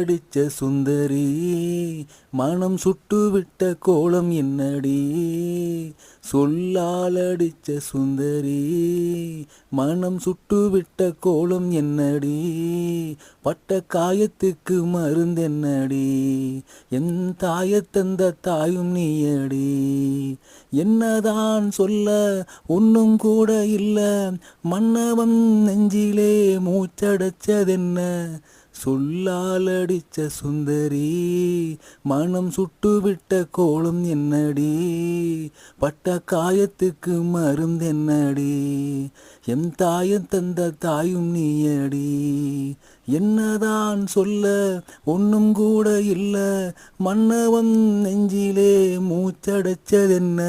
அடிச்ச சுந்தரி மனம் சுட்டுவிட்ட கோலம் என்னடி சொல்லால் அடிச்ச சுந்தரி மனம் சுட்டுவிட்ட கோலம் என்னடி பட்ட காயத்துக்கு மருந்தென்னடி என் தாயத்தந்த தாயும் நீயடி என்னதான் சொல்ல ஒன்றும் கூட இல்ல மன்னவன் நெஞ்சிலே மூச்சடைச்சதென்ன சொல்லால் அடிச்ச சுந்தரி மனம் சுட்டுவிட்ட கோலம் என்னடி பட்ட காயத்துக்கு மருந்தென்னடி என் தாயம் தந்த தாயும் நீயடி என்னதான் சொல்ல ஒன்றும் கூட இல்ல மன்னவன் நெஞ்சிலே மூச்சடைச்சதென்ன